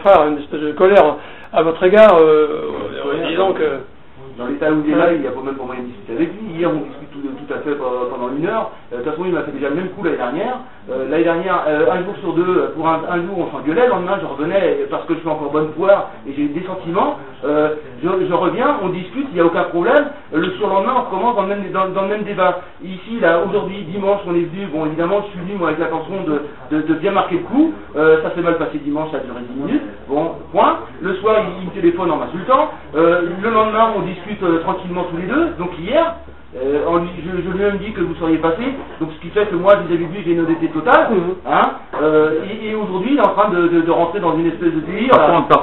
frère une espèce de colère à votre égard, en disant que... Dans l'état où il est là, il n'y a pas même pas moyen de discuter avec lui. Hier, on discute tout à fait pendant 1 heure. De toute façon, il m'a fait déjà le même coup l'année dernière. Un jour sur deux, pour un jour, on s'engueulait. Le lendemain, je revenais parce que je suis encore bonne poire et j'ai des sentiments. Je reviens, on discute, il n'y a aucun problème. Le surlendemain, on recommence dans le même débat. Ici, là, aujourd'hui, dimanche, on est venu. Bon, évidemment, je suis venu, moi, avec l'intention de bien marquer le coup. Ça s'est mal passé dimanche, ça a duré 10 minutes. Bon, point. Le soir, il me téléphone en m'insultant. Le lendemain, on discute tranquillement tous les deux. Donc hier, je lui ai même dit que vous seriez passé, donc ce qui fait que moi vis-à-vis de lui j'ai une honnêteté totale, hein, et aujourd'hui il est en train de rentrer dans une espèce de délire. Par contre,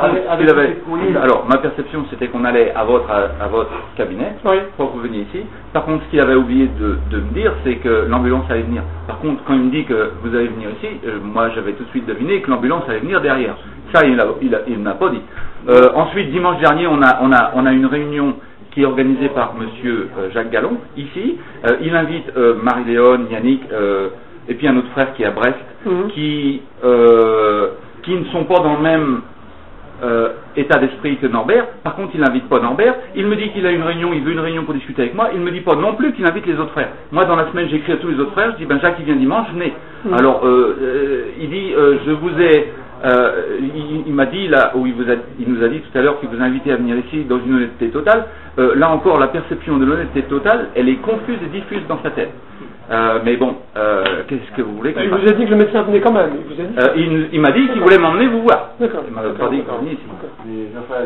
alors ma perception c'était qu'on allait à votre cabinet, pour que vous veniez ici. Par contre, ce qu'il avait oublié de me dire, c'est que l'ambulance allait venir. Par contre, quand il me dit que vous allez venir ici, moi j'avais tout de suite deviné que l'ambulance allait venir derrière. Ça il ne m'a pas dit. Ensuite, dimanche dernier, on a une réunion qui est organisé par monsieur Jacques Gallon, ici. Il invite Marie-Léone, Yannick, et puis un autre frère qui est à Brest, qui ne sont pas dans le même état d'esprit que Norbert. Par contre, il n'invite pas Norbert. Il me dit qu'il a une réunion, il veut une réunion pour discuter avec moi. Il ne me dit pas non plus qu'il invite les autres frères. Moi, dans la semaine, j'écris à tous les autres frères, je dis, ben Jacques, il vient dimanche, venez. Alors, il dit, je vous ai... il m'a dit là où il nous a dit tout à l'heure qu'il vous a invité à venir ici dans une honnêteté totale. Là encore, la perception de l'honnêteté totale, elle est confuse et diffuse dans sa tête. Mais bon, qu'est-ce que vous voulez qu'il fasse ? Il vous a dit que le médecin venait quand même. Il m'a dit qu'il voulait m'emmener vous voir. D'accord. Il m'a pas dit qu'il venait ici. Mais enfin,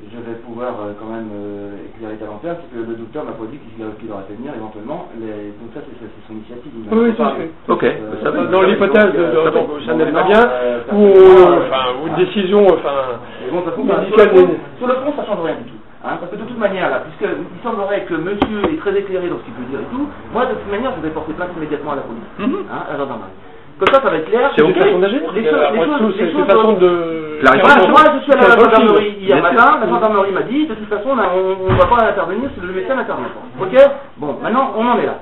je vais pouvoir quand même éclairer ta lanterne, c'est que le docteur m'a pas dit qu'il aurait fait venir éventuellement, donc ça c'est son initiative. Oui, ok. Dans l'hypothèse ça n'allait pas bien, ou une décision médicale. Sur le fond, ça change rien du tout. Hein, parce que de toute manière, là, puisqu'il semblerait que monsieur est très éclairé dans ce qu'il peut dire et tout, moi de toute manière je vais porter plainte immédiatement à la police, à la gendarmerie. Comme ça va être clair. C'est une façon d'agir. C'est une façon de... Moi, je suis allé à la gendarmerie hier matin. La gendarmerie m'a dit, de toute façon, on ne va pas intervenir si le médecin n'intervient pas. Ok ? Bon, maintenant, on en est là.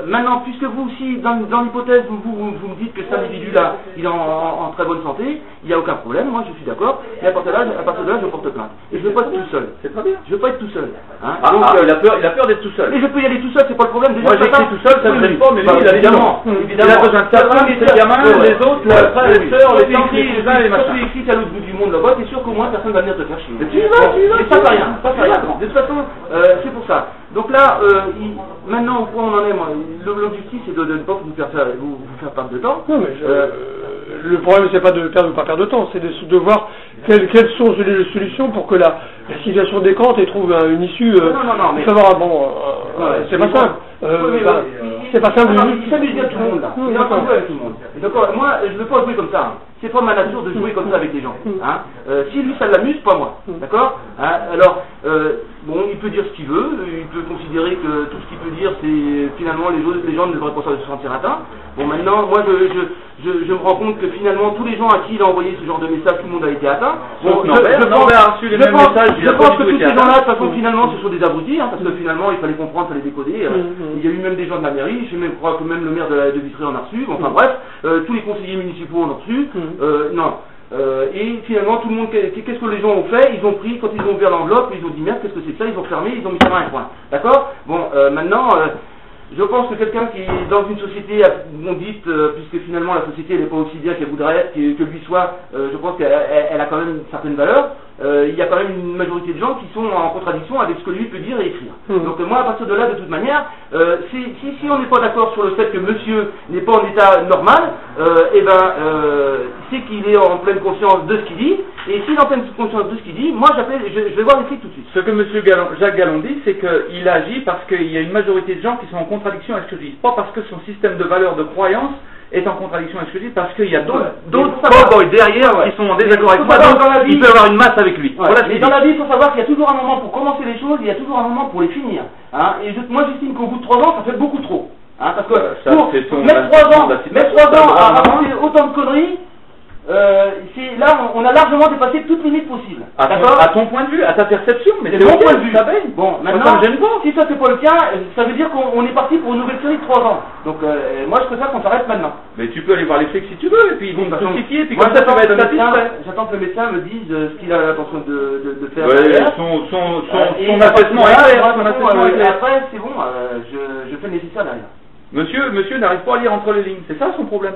Maintenant, puisque vous aussi, dans l'hypothèse, vous me dites que cet individu-là, il est en très bonne santé, il n'y a aucun problème, moi je suis d'accord, et à partir de là, je porte plainte. Et je ne veux pas être tout seul. C'est très bien. Je ne veux pas être tout seul. Hein. Il a peur d'être tout seul. Et je peux y aller tout seul, c'est pas le problème. Déjà, moi j'écris tout seul, ça ne me gêne pas, mais lui, évidemment. Il a besoin de ça, les gamins, les autres, les frères, les sœurs, les tantes, les cousins, les machins. Si tu écris à l'autre bout du monde là-bas, t'es sûr qu'au moins personne va venir te faire chier. Tu y vas. Et ça fait rien, De toute façon, c'est pour ça. Donc là, maintenant, au point où on en est, moi, l'objectif c'est de ne pas vous faire perdre de temps. Non, mais le problème c'est pas de perdre ou pas perdre de temps, c'est de voir quelles sont les solutions pour que la situation décante et trouve une issue favorable. Bon, c'est pas simple. C'est pas simple. Il s'amuse bien tout le monde là. Il est en train de jouer avec tout le monde. Donc moi, je ne veux pas jouer comme ça. C'est pas ma nature de jouer comme ça avec les gens. Hein. Si lui ça l'amuse, pas moi. D'accord, hein. Alors, bon, il peut dire ce qu'il veut, il peut considérer que tout ce qu'il peut dire, c'est finalement les gens ne devraient pas se sentir atteints. Bon, maintenant, moi je me rends compte que finalement tous les gens à qui il a envoyé ce genre de message, tout le monde a été atteint. Bon, je pense que tous ces gens-là, de toute façon, finalement, ce sont des abrutis, hein, parce que finalement, il fallait comprendre, il fallait décoder. Il y a eu même des gens de la mairie, je crois que même le maire de Vitré en a reçu. Enfin bref, tous les conseillers municipaux en ont reçu. Et finalement, tout le monde, qu'est-ce que les gens ont fait? Ils ont pris, quand ils ont ouvert l'enveloppe, ils ont dit merde, qu'est-ce que c'est que ça? Ils ont fermé, ils ont mis ça dans un coin. D'accord? Bon, maintenant, je pense que quelqu'un qui est dans une société dite, puisque finalement la société elle n'est pas aussi bien qu'elle voudrait que lui soit, je pense qu'elle a quand même certaines valeurs. Il y a quand même une majorité de gens qui sont en contradiction avec ce que lui peut dire et écrire. Donc moi, à partir de là, de toute manière, si on n'est pas d'accord sur le fait que monsieur n'est pas en état normal, c'est qu'il est en pleine conscience de ce qu'il dit, et s'il est en pleine conscience de ce qu'il dit, moi je vais voir les flics tout de suite. Ce que monsieur Jacques Gallon dit, c'est qu'il agit parce qu'il y a une majorité de gens qui sont en contradiction avec ce que je dis, pas parce que son système de valeurs de croyance est en contradiction avec ce que je dis, parce qu'il y a d'autres cowboys derrière qui sont en désaccord avec moi, donc il peut avoir une masse avec lui. Voilà, mais dans la vie, il faut savoir qu'il y a toujours un moment pour commencer les choses, il y a toujours un moment pour les finir. Hein, et moi j'estime qu'au bout de 3 ans, ça fait beaucoup trop. Hein, parce que pour mettre 3 ans à raconter autant de conneries, là, on a largement dépassé toute limite possible. D'accord ? À ton point de vue, à ta perception, mais c'est mon point de vue. Ça baigne. Bon, maintenant, si ça c'est pas le cas, ça veut dire qu'on est parti pour une nouvelle série de 3 ans. Donc, moi, je préfère qu'on s'arrête maintenant. Mais tu peux aller voir les flics si tu veux, et puis ils vont te justifier, puis comme ça, tu vas être satisfait. J'attends que le médecin me dise ce qu'il a l'intention de faire. Ouais, son affaissement est clair. Après, c'est bon, je fais le nécessaire derrière. Monsieur n'arrive pas à lire entre les lignes, c'est ça son problème.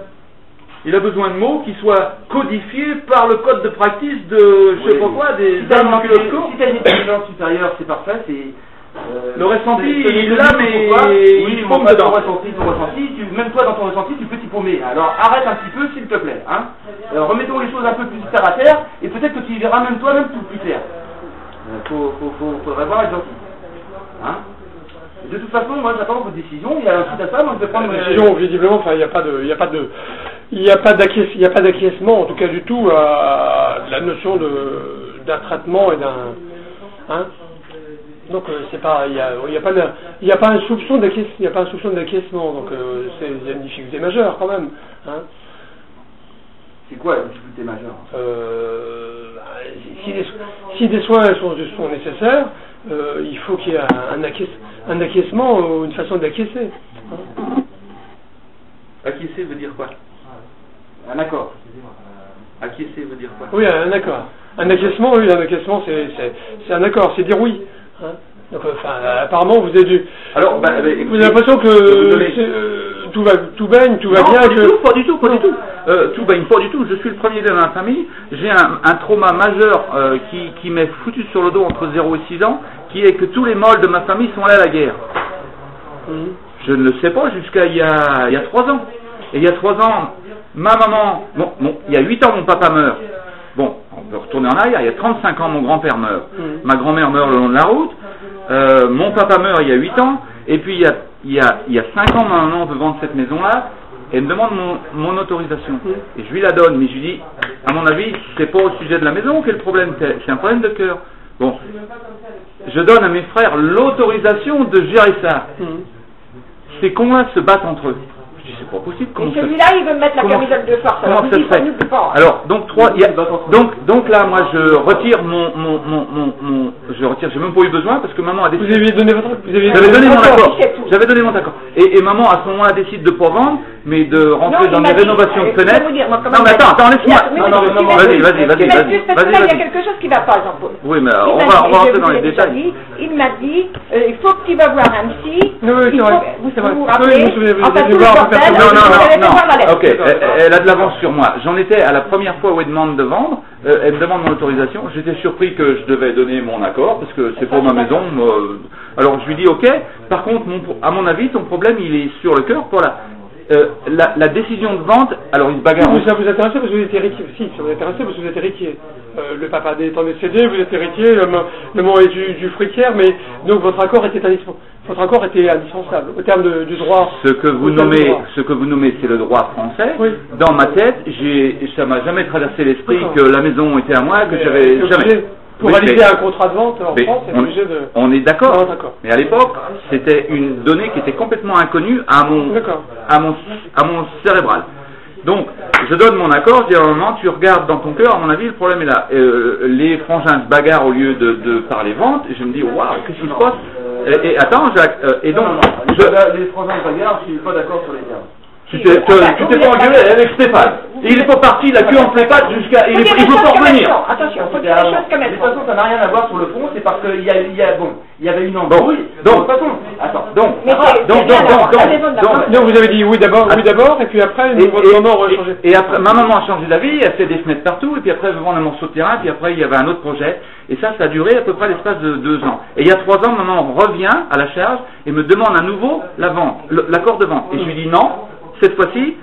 Il a besoin de mots qui soient codifiés par le code de practice de, je sais pas quoi, des armes en culotte courte. Si t'as une intelligence supérieure, c'est parfait, le ressenti, il l'a, mais il paume dedans. Ton ressenti, même toi dans ton ressenti, tu peux t'y paumer. Alors arrête un petit peu, s'il te plaît. Hein. Remettons les choses un peu plus terre à terre, et peut-être que tu y verras même toi-même tout plus clair. Faudrait voir être gentil. Hein. De toute façon, moi j'attends votre décision, il y a un suite à ça, donc je vais prendre une décision, visiblement, enfin, il n'y a pas d'acquiescement, en tout cas du tout, à la notion d'un traitement et d'un... Hein. Donc c'est pas, il y a pas un soupçon d'acquiescement, donc il y a une difficulté majeure quand même. Hein. C'est quoi la difficulté majeure? Si des soins sont nécessaires, il faut qu'il y ait un acquiescement ou une façon d'acquiescer. Hein. Acquiescer veut dire quoi? Un accord. Acquiescer veut dire quoi? Oui, un accord. Un acquiescement, oui, un acquiescement, c'est un accord, c'est dire oui. Hein. Donc, apparemment, vous avez dû. Alors, vous avez l'impression que tout baigne, tout va bien. Pas du tout. Tout baigne pas du tout. Je suis le premier de ma famille. J'ai un trauma majeur qui m'est foutu sur le dos entre 0 et 6 ans, qui est que tous les mâles de ma famille sont allés à la guerre. Je ne le sais pas jusqu'à il y a 3 ans. Et il y a 3 ans, ma maman, il y a 8 ans, mon papa meurt. Bon, on peut retourner en arrière, il y a 35 ans, mon grand-père meurt. Ma grand-mère meurt le long de la route. Mon papa meurt il y a 8 ans. Et puis il y a 5 ans, ma maman veut vendre cette maison-là. Et elle me demande mon autorisation. Et je lui la donne, mais je lui dis, à mon avis, c'est pas au sujet de la maison qu'est le problème, c'est un problème de cœur. Bon, je donne à mes frères l'autorisation de gérer ça. Ces cons-là se battent entre eux. Je dis, c'est pas possible. Et celui-là, il veut mettre la camisole de force. Comment ça se fait? Alors, donc là, moi, je retire j'ai même pas eu besoin parce que maman a décidé. Vous aviez donné votre, j'avais donné mon accord. J'avais donné mon accord. Et maman, à ce moment-là, décide de pas vendre, mais de rentrer dans des rénovations de fenêtres. Non, mais attends, laisse-moi. Non, vas-y. Il y a quelque chose qui va pas, Jean-Paul. Oui, mais on va rentrer dans les détails. Il m'a dit, il faut que tu vas voir un psy. Oui, c'est vrai. Vous vous rappelez? Non. Ok, elle a de l'avance sur moi. J'en étais à la première fois où elle demande de vendre. Elle me demande mon autorisation. J'étais surpris que je devais donner mon accord parce que c'est pour ma maison. Alors je lui dis ok. Par contre, à mon avis, ton problème il est sur le cœur. Voilà. La décision de vente. Alors il se bagarre. Ça vous intéressait parce que vous êtes héritier. Si, ça vous intéressait parce que vous êtes héritier. Le papa étant décédé, vous êtes héritier. Le mot est du fruitière, mais donc votre accord était indispensable au terme du droit. Ce que vous nommez, c'est le droit français. Oui. Dans ma tête, ça m'a jamais traversé l'esprit que la maison était à moi, que j'avais jamais. Pour réaliser un contrat de vente en France, c'est obligé de. On est d'accord. Mais à l'époque, c'était une donnée qui était complètement inconnue à mon cérébral. Donc, je donne mon accord, je dis à un moment, tu regardes dans ton cœur, à mon avis, le problème est là. Les frangins se bagarrent au lieu de parler vente, et je me dis, waouh, qu'est-ce qui se passe? Et attends, Jacques, et donc... Les frangins se bagarrent, je suis pas d'accord sur les termes. Tu t'es pas engueulé avec Stéphane. Il est pas parti, la queue entre les pattes jusqu'à... Il faut pas revenir. Attention, faut dire les choses comme elles sont. De toute façon, ça n'a rien à voir sur le fond, c'est parce qu'il y avait une embrouille. Donc, de toute façon, attends. Donc, vous avez dit oui d'abord, et puis après, votre maman a changé. Et après, ma maman a changé d'avis, elle fait des fenêtres partout, et puis après, elle veut vendre un morceau de terrain, puis après, il y avait un autre projet. Et ça a duré à peu près l'espace de 2 ans. Et il y a 3 ans, maman revient à la charge et me demande à nouveau la vente, l'accord de vente. Et je lui dis non, cette fois-ci,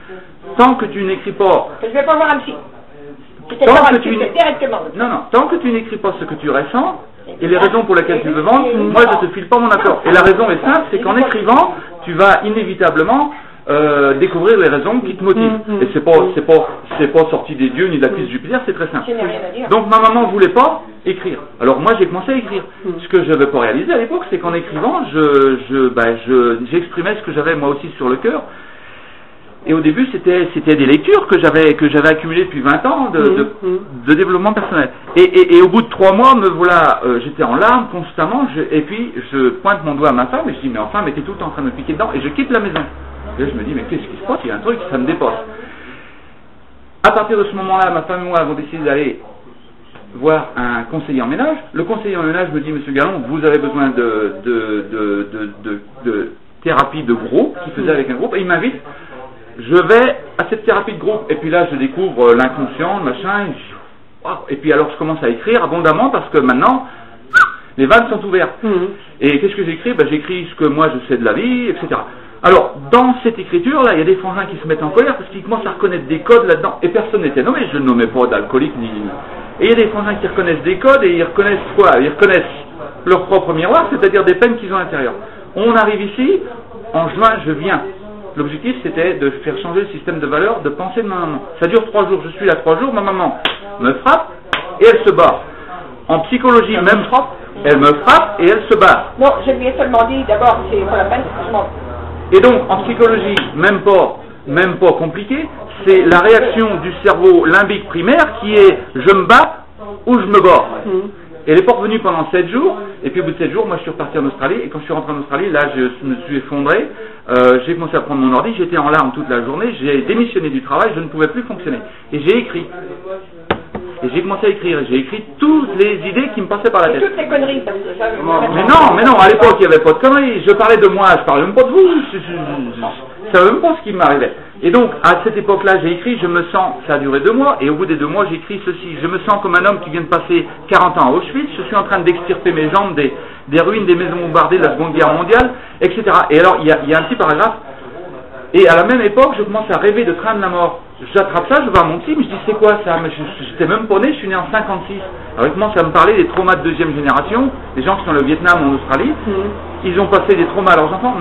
tant que tu n'écris pas... Je vais pas voir un psy. Tant que tu n'écris pas ce que tu ressens, et les raisons pour lesquelles tu veux vendre, moi je te file pas mon accord. Et la raison est simple, c'est qu'en écrivant, tu vas inévitablement découvrir les raisons qui te motivent. Et c'est pas sorti des dieux ni de la cuisse de Jupiter, c'est très simple. Donc ma maman voulait pas écrire. Alors moi j'ai commencé à écrire. Ce que je n'avais pas réalisé à l'époque, c'est qu'en écrivant, j'exprimais ce que j'avais moi aussi sur le cœur. Et au début, c'était des lectures que j'avais accumulées depuis 20 ans de développement personnel. Et au bout de 3 mois, me voilà, j'étais en larmes constamment, et puis je pointe mon doigt à ma femme et je dis, mais enfin, mais t'es tout le temps en train de me piquer dedans, et je quitte la maison. Et là, je me dis, mais qu'est-ce qui se passe? Il y a un truc, ça me dépasse. À partir de ce moment-là, ma femme et moi avons décidé d'aller voir un conseiller en ménage. Le conseiller en ménage me dit, Monsieur Gallon, vous avez besoin de thérapie de groupe, qui faisait avec un groupe, et il m'invite. Je vais à cette thérapie de groupe, et puis là je découvre l'inconscient, le machin, et puis alors je commence à écrire abondamment parce que maintenant les vannes sont ouvertes. Et qu'est-ce que j'écris? J'écris ce que moi je sais de la vie, etc. Alors dans cette écriture là, il y a des frangins qui se mettent en colère parce qu'ils commencent à reconnaître des codes là-dedans, et personne n'était nommé, je ne nommais pas d'alcoolique ni. Et il y a des frangins qui reconnaissent des codes, et ils reconnaissent quoi? Ils reconnaissent leur propre miroir, c'est-à-dire des peines qu'ils ont à l'intérieur. On arrive ici, en juin je viens. L'objectif, c'était de faire changer le système de valeurs de pensée de ma maman. Ça dure 3 jours. Je suis là 3 jours. Ma maman me frappe et elle se barre. En psychologie, même frappe, elle me frappe et elle se barre. Non, je lui ai seulement dit d'abord, c'est pas la peine, Et donc, en psychologie, même pas compliqué, c'est la réaction du cerveau limbique primaire qui est je me bats ou je me barre. Elle n'est pas revenue pendant 7 jours, et puis au bout de 7 jours, moi je suis reparti en Australie, et quand je suis rentré en Australie, là je me suis effondré, j'ai commencé à prendre mon ordi, j'étais en larmes toute la journée, j'ai démissionné du travail, je ne pouvais plus fonctionner. Et j'ai écrit. Et j'ai commencé à écrire, j'ai écrit toutes les idées qui me passaient par la tête. Toutes les conneries, parce que ça... Mais non, à l'époque il n'y avait pas de conneries, je parlais de moi, je parlais même pas de vous, je ne savais même pas ce qui m'arrivait. Et donc, à cette époque-là, j'ai écrit, je me sens, ça a duré 2 mois, et au bout des 2 mois, j'ai écrit ceci, je me sens comme un homme qui vient de passer 40 ans à Auschwitz, je suis en train d'extirper mes jambes des ruines des maisons bombardées de la Seconde Guerre mondiale, etc. Et alors, il y a un petit paragraphe, et à la même époque, je commence à rêver de train de la mort. J'attrape ça, je vais à mon petit, mais je dis, c'est quoi ça? Mais j'étais même pas né, je suis né en 56. Alors, il commence à me parler des traumas de 2e génération, des gens qui sont au Vietnam ou en Australie, ils ont passé des traumas à leurs enfants,